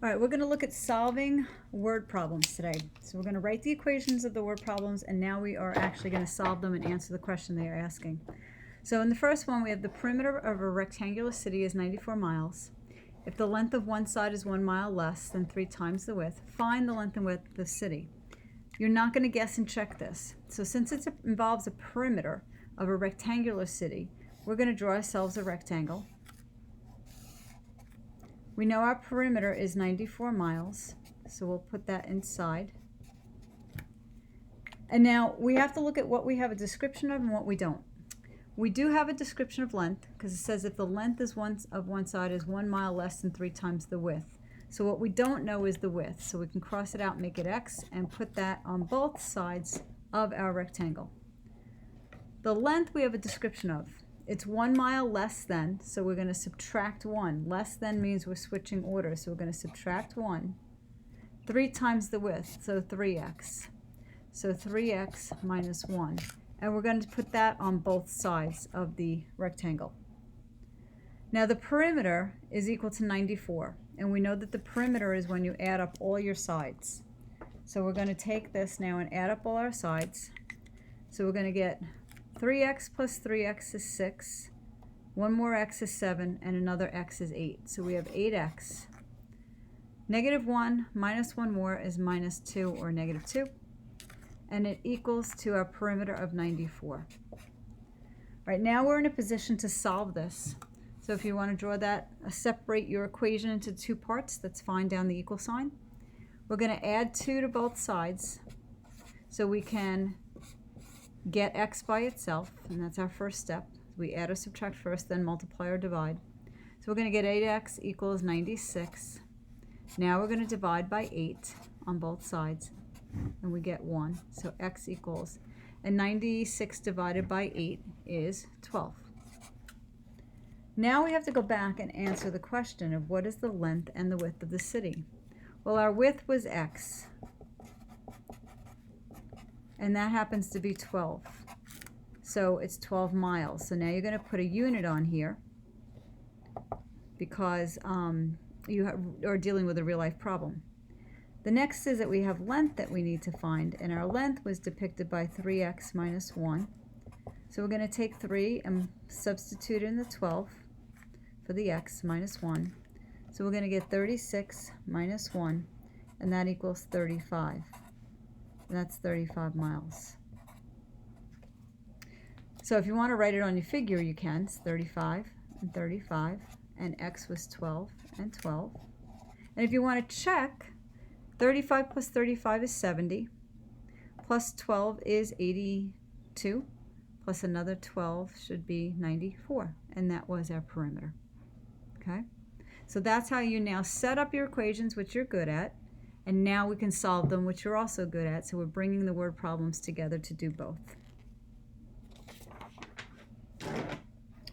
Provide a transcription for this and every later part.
All right, we're going to look at solving word problems today. So we're going to write the equations of the word problems, and now we are actually going to solve them and answer the question they are asking. So in the first one, we have the perimeter of a rectangular city is 94 miles. If the length of one side is 1 mile less than 3 times the width, find the length and width of the city. You're not going to guess and check this. So since it involves a perimeter of a rectangular city, we're going to draw ourselves a rectangle. We know our perimeter is 94 miles, so we'll put that inside. And now we have to look at what we have a description of and what we don't. We do have a description of length because it says if the length of one side is 1 mile less than 3 times the width. So what we don't know is the width. So we can cross it out, make it x, and put that on both sides of our rectangle. The length we have a description of. It's 1 mile less than, so we're going to subtract 1. Less than means we're switching order, so we're going to subtract 1. 3 times the width, so 3x. So 3x minus 1. And we're going to put that on both sides of the rectangle. Now the perimeter is equal to 94, and we know that the perimeter is when you add up all your sides. So we're going to take this now and add up all our sides. So we're going to get 3x plus 3x is 6, 1 more x is 7, and another x is 8. So we have 8x. Negative 1 minus 1 more is minus 2, or negative 2. And it equals to our perimeter of 94. Right now we're in a position to solve this. So if you want to draw that, separate your equation into 2 parts, that's fine, down the equal sign. We're going to add 2 to both sides so we can get x by itself, and that's our first step. We add or subtract first, then multiply or divide. So we're going to get 8x equals 96. Now we're going to divide by 8 on both sides, and we get 1. So x equals, and 96 divided by 8 is 12. Now we have to go back and answer the question of what is the length and the width of the city. Well, our width was x, and that happens to be 12. So it's 12 miles. So now you're going to put a unit on here because you are dealing with a real-life problem. The next is that we have length that we need to find, and our length was depicted by 3x minus 1. So we're going to take 3 and substitute in the 12 for the x minus 1. So we're going to get 36 minus 1, and that equals 35. And that's 35 miles. So if you want to write it on your figure, you can. It's 35 and 35, and x was 12 and 12. And if you want to check, 35 plus 35 is 70, plus 12 is 82, plus another 12 should be 94, and that was our perimeter. Okay? So that's how you now set up your equations, which you're good at, and now we can solve them, which you're also good at, so we're bringing the word problems together to do both.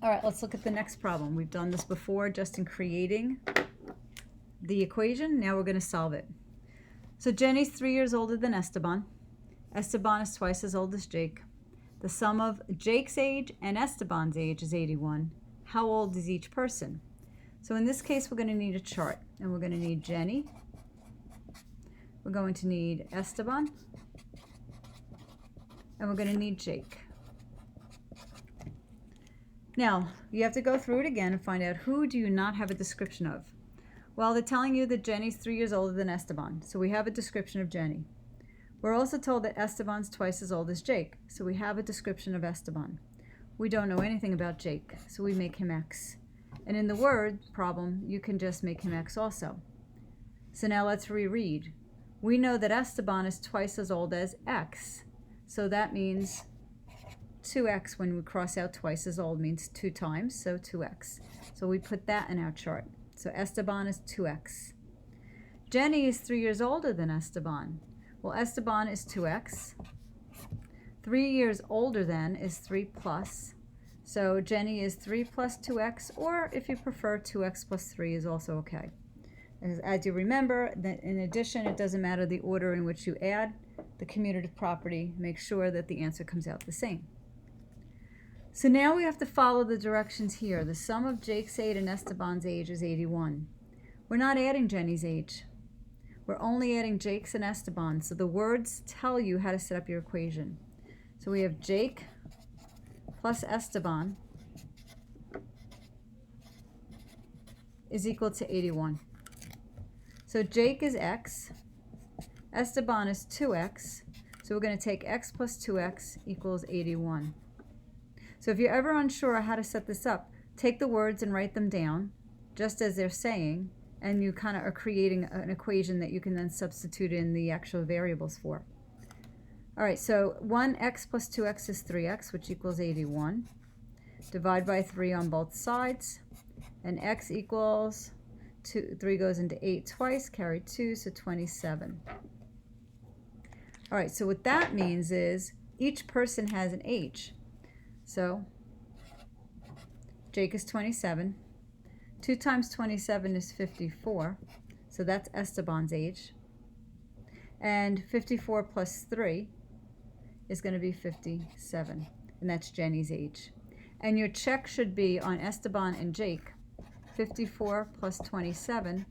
All right, let's look at the next problem. We've done this before just in creating the equation. Now we're going to solve it. So Jenny's 3 years older than Esteban. Esteban is twice as old as Jake. The sum of Jake's age and Esteban's age is 81. How old is each person? So in this case, we're going to need a chart, and we're going to need Jenny. We're going to need Esteban, and we're going to need Jake. Now, you have to go through it again and find out who do you not have a description of. Well, they're telling you that Jenny's 3 years older than Esteban, so we have a description of Jenny. We're also told that Esteban's twice as old as Jake, so we have a description of Esteban. We don't know anything about Jake, so we make him x. And in the word problem, you can just make him x also. So now let's reread. We know that Esteban is twice as old as x, so that means 2x. When we cross out twice as old means 2 times, so 2x. So we put that in our chart. So Esteban is 2x. Jenny is 3 years older than Esteban. Well, Esteban is 2x. 3 years older than is 3 plus. So Jenny is 3 plus 2x, or if you prefer, 2x plus 3 is also okay. As you remember, that in addition, it doesn't matter the order in which you add the commutative property. Make sure that the answer comes out the same. So now we have to follow the directions here. The sum of Jake's age and Esteban's age is 81. We're not adding Jenny's age. We're only adding Jake's and Esteban's. So the words tell you how to set up your equation. So we have Jake plus Esteban is equal to 81. So Jake is x, Esteban is 2x, so we're going to take x plus 2x equals 81. So if you're ever unsure how to set this up, take the words and write them down, just as they're saying, and you kind of are creating an equation that you can then substitute in the actual variables for. All right, so 1x plus 2x is 3x, which equals 81. Divide by 3 on both sides, and x equals 3 goes into 8 twice, carry 2, so 27. All right, so what that means is each person has an age. So Jake is 27. 2 times 27 is 54, so that's Esteban's age. And 54 plus 3 is going to be 57, and that's Jenny's age. And your check should be on Esteban and Jake. 54 plus 27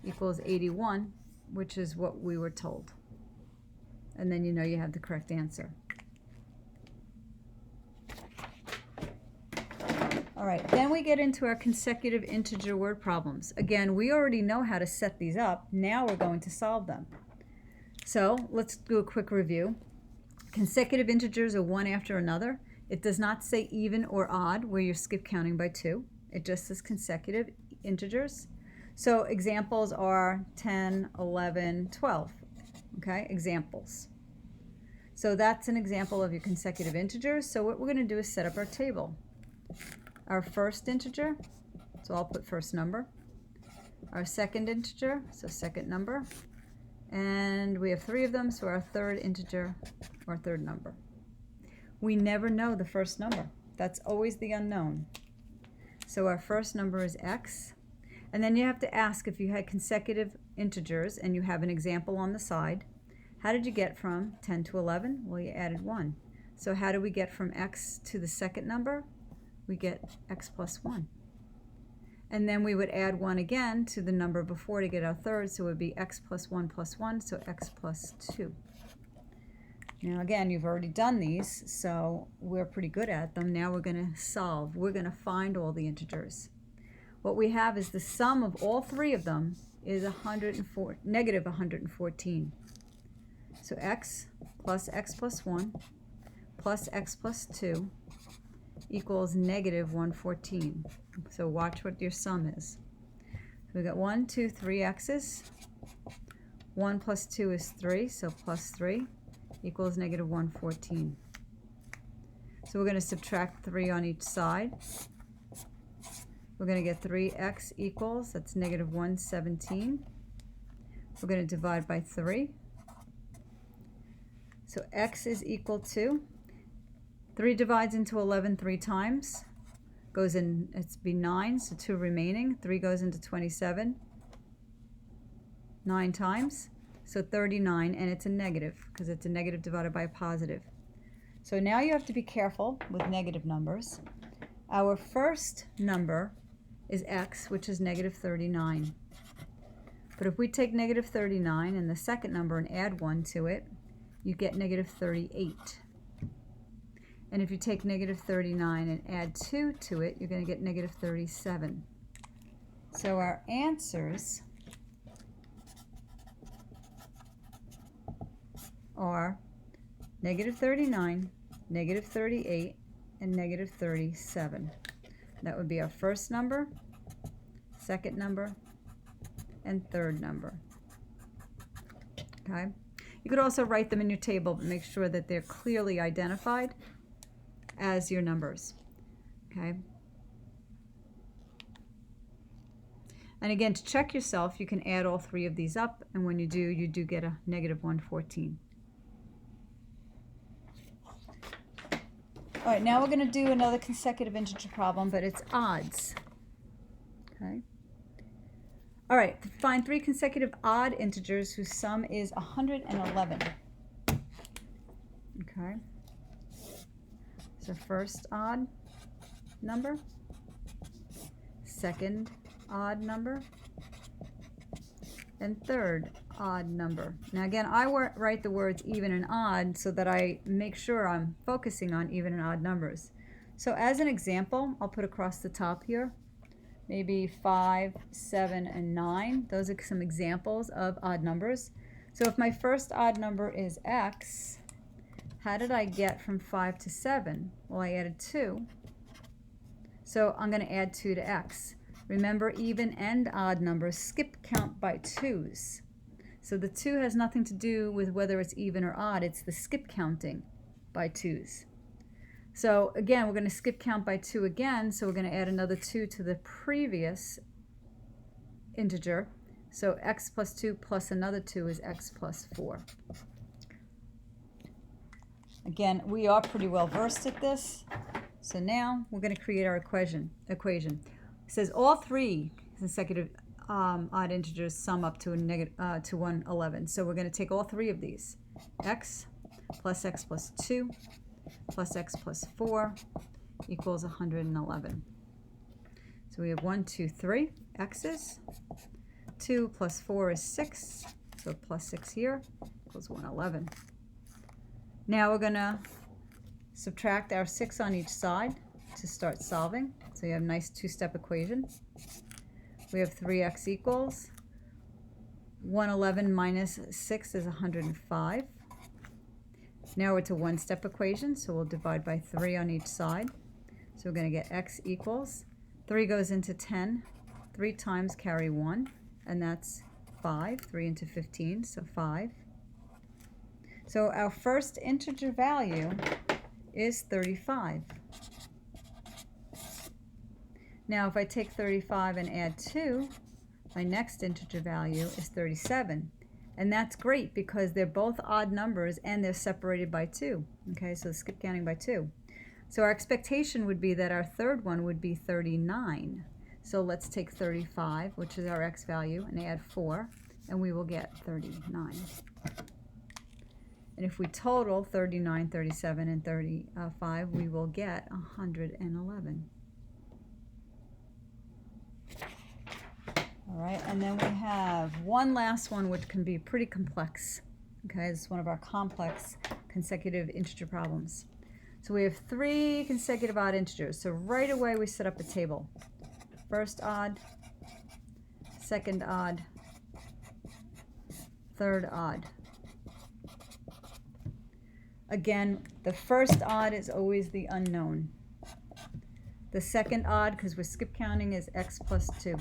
equals 81, which is what we were told. And then you know you have the correct answer. All right, then we get into our consecutive integer word problems. Again, we already know how to set these up. Now we're going to solve them. So let's do a quick review. Consecutive integers are one after another. It does not say even or odd where you skip counting by 2. It just says consecutive integers. So examples are 10, 11, 12. Okay, examples. So that's an example of your consecutive integers. So what we're going to do is set up our table. Our first integer, so I'll put first number. Our second integer, so second number. And we have 3 of them, so our third integer, or third number. We never know the first number. That's always the unknown. So our first number is x. And then you have to ask, if you had consecutive integers and you have an example on the side, how did you get from 10 to 11? Well, you added 1. So how do we get from x to the second number? We get x plus 1. And then we would add 1 again to the number before to get our third, so it would be x plus 1, so x plus 2. Now again, you've already done these, so we're pretty good at them. Now we're going to solve. We're going to find all the integers. What we have is the sum of all 3 of them is negative 114. So x plus 1 plus x plus 2 equals negative 114. So watch what your sum is. So we got 1, 2, 3 x's. 1 plus 2 is 3, so plus 3 equals negative 114. So we're going to subtract 3 on each side. We're going to get 3x equals, that's negative 117. We're going to divide by 3. So x is equal to, 3 divides into 11 3 times. Goes in, it's be 9, so 2 remaining. 3 goes into 27 9 times. So 39, and it's a negative, because it's a negative divided by a positive. So now you have to be careful with negative numbers. Our first number is x, which is negative 39. But if we take negative 39 and the second number and add 1 to it, you get negative 38. And if you take negative 39 and add 2 to it, you're going to get negative 37. So our answers are negative 39, negative 38, and negative 37. That would be our first number, second number, and third number. Okay? You could also write them in your table, but make sure that they're clearly identified as your numbers. Okay? And again, to check yourself, you can add all 3 of these up, and when you do get a negative 114. All right, now we're going to do another consecutive integer problem, but it's odds. Okay. All right, find 3 consecutive odd integers whose sum is 111. Okay. So first odd number, second odd number, and third odd number. Now again, I write the words even and odd so that I make sure I'm focusing on even and odd numbers. So as an example, I'll put across the top here, maybe 5, 7, and 9. Those are some examples of odd numbers. So if my first odd number is x, how did I get from 5 to 7? Well, I added 2. So I'm going to add 2 to x. Remember, even and odd numbers skip count by 2's. So the 2 has nothing to do with whether it's even or odd. It's the skip counting by 2's. So again, we're going to skip count by 2 again. So we're going to add another 2 to the previous integer. So x plus 2 plus another 2 is x plus 4. Again, we are pretty well versed at this. So now we're going to create our equation. It says all three consecutive odd integers sum up to 111. So we're going to take all three of these. X plus 2 plus x plus 4 equals 111. So we have 1, 2, 3 x's. 2 plus 4 is 6. So plus 6 here equals 111. Now we're going to subtract our 6 on each side to start solving. So you have a nice two-step equation. We have 3x equals 111 minus 6 is 105. Now we're to one-step equation, so we'll divide by 3 on each side. So we're going to get x equals 3 goes into 10. 3 times carry 1, and that's 5. 3 into 15, so 5. So our first integer value is 35. Now if I take 35 and add 2, my next integer value is 37. And that's great because they're both odd numbers and they're separated by 2. Okay, so skip counting by 2. So our expectation would be that our third one would be 39. So let's take 35, which is our x value, and add 4, and we will get 39. And if we total 39, 37, and 35, we will get 111. All right, and then we have one last one which can be pretty complex. Okay, this is one of our complex consecutive integer problems. So we have 3 consecutive odd integers. So right away we set up a table. First odd, second odd, third odd. Again, the first odd is always the unknown. The second odd, because we're skip counting, is x plus 2.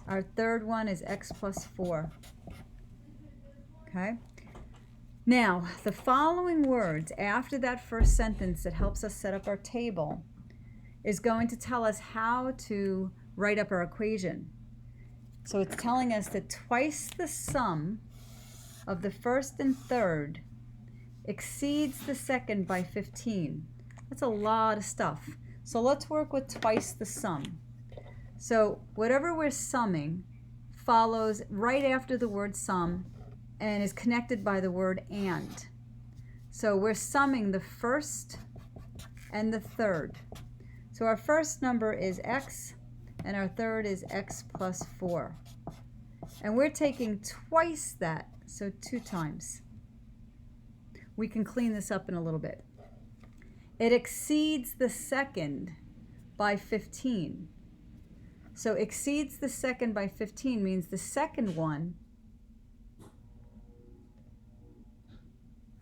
Our third one is x plus 4. Okay? Now, the following words after that first sentence that helps us set up our table is going to tell us how to write up our equation. So it's telling us that twice the sum of the first and third exceeds the second by 15. That's a lot of stuff. So let's work with twice the sum. So whatever we're summing follows right after the word sum and is connected by the word and. So we're summing the first and the third. So our first number is x and our third is x plus 4. And we're taking twice that, so 2 times. We can clean this up in a little bit. It exceeds the second by 15. So exceeds the second by 15 means the second one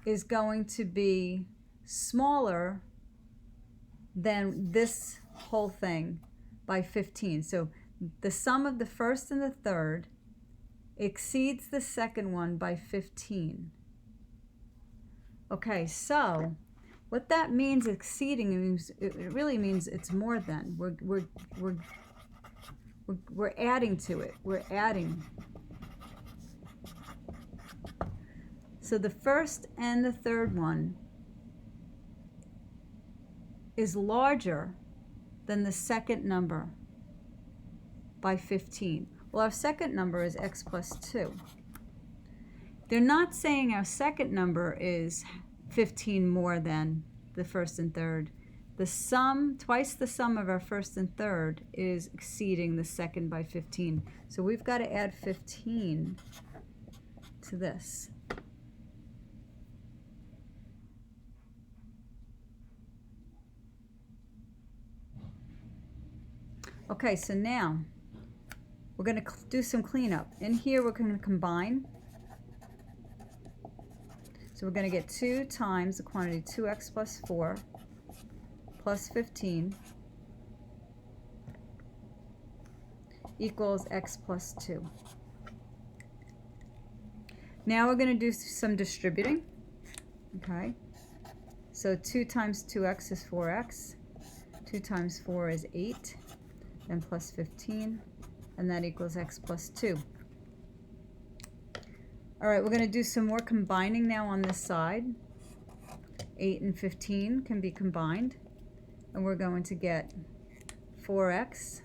is going to be smaller than this whole thing by 15. So the sum of the first and the third exceeds the second one by 15. Okay, so what that means, exceeding, means it really means it's more than. We're adding to it. We're adding. So the first and the third one is larger than the second number by 15. Well, our second number is x plus 2. They're not saying our second number is 15 more than the first and third. The sum, twice the sum of our first and third is exceeding the second by 15. So we've got to add 15 to this. Okay, so now we're going to do some cleanup. In here we're going to combine. So we're going to get 2 times the quantity 2x plus 4 plus 15 equals x plus 2. Now we're going to do some distributing. Okay, so 2 times 2x is 4x, 2 times 4 is 8, then plus 15, and that equals x plus 2. All right, we're going to do some more combining now on this side. 8 and 15 can be combined, and we're going to get 4x.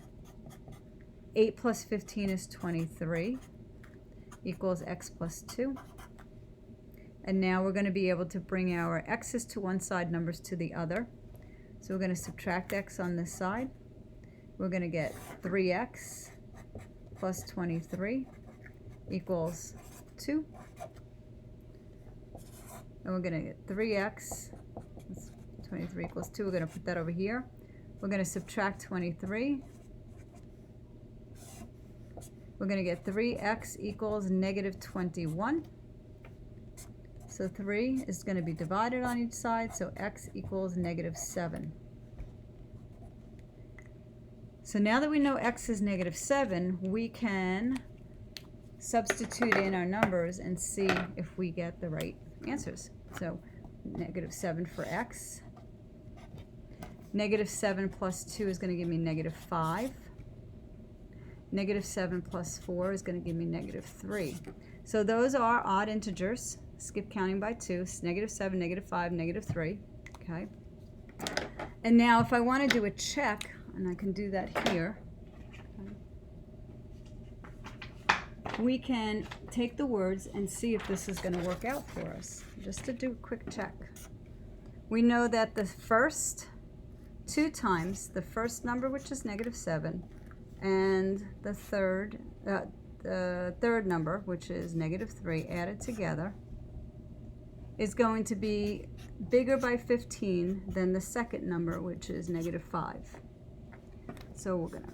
8 plus 15 is 23, equals x plus 2. And now we're going to be able to bring our x's to one side, numbers to the other. So we're going to subtract x on this side. We're going to get 3x plus 23 equals 2. And we're going to get 3x, 23 equals 2. We're going to put that over here. We're going to subtract 23. We're going to get 3x equals negative 21. So 3 is going to be divided on each side, so x equals negative 7. So now that we know x is negative 7, we can substitute in our numbers and see if we get the right answers. So negative 7 for x. Negative 7 plus 2 is going to give me negative 5. Negative 7 plus 4 is going to give me negative 3. So those are odd integers. Skip counting by 2. It's negative 7, negative 5, negative 3. Okay. And now if I want to do a check, and I can do that here, we can take the words and see if this is going to work out for us. Just to do a quick check. We know that the first 2 times the first number, which is negative 7, and the third number, which is negative 3, added together, is going to be bigger by 15 than the second number, which is negative 5. So we're going to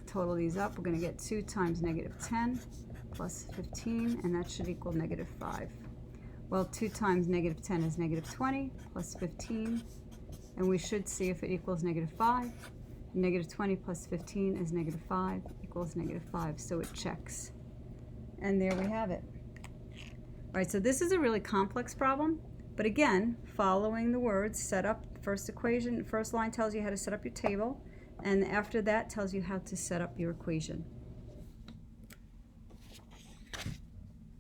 total these up. We're going to get 2 times negative 10 plus 15, and that should equal negative 5. Well, 2 times negative 10 is negative 20 plus 15, and we should see if it equals negative 5. Negative 20 plus 15 is negative 5, equals negative 5, so it checks. And there we have it. All right, so this is a really complex problem, but again, following the words, set up first equation, first line tells you how to set up your table, and after that tells you how to set up your equation.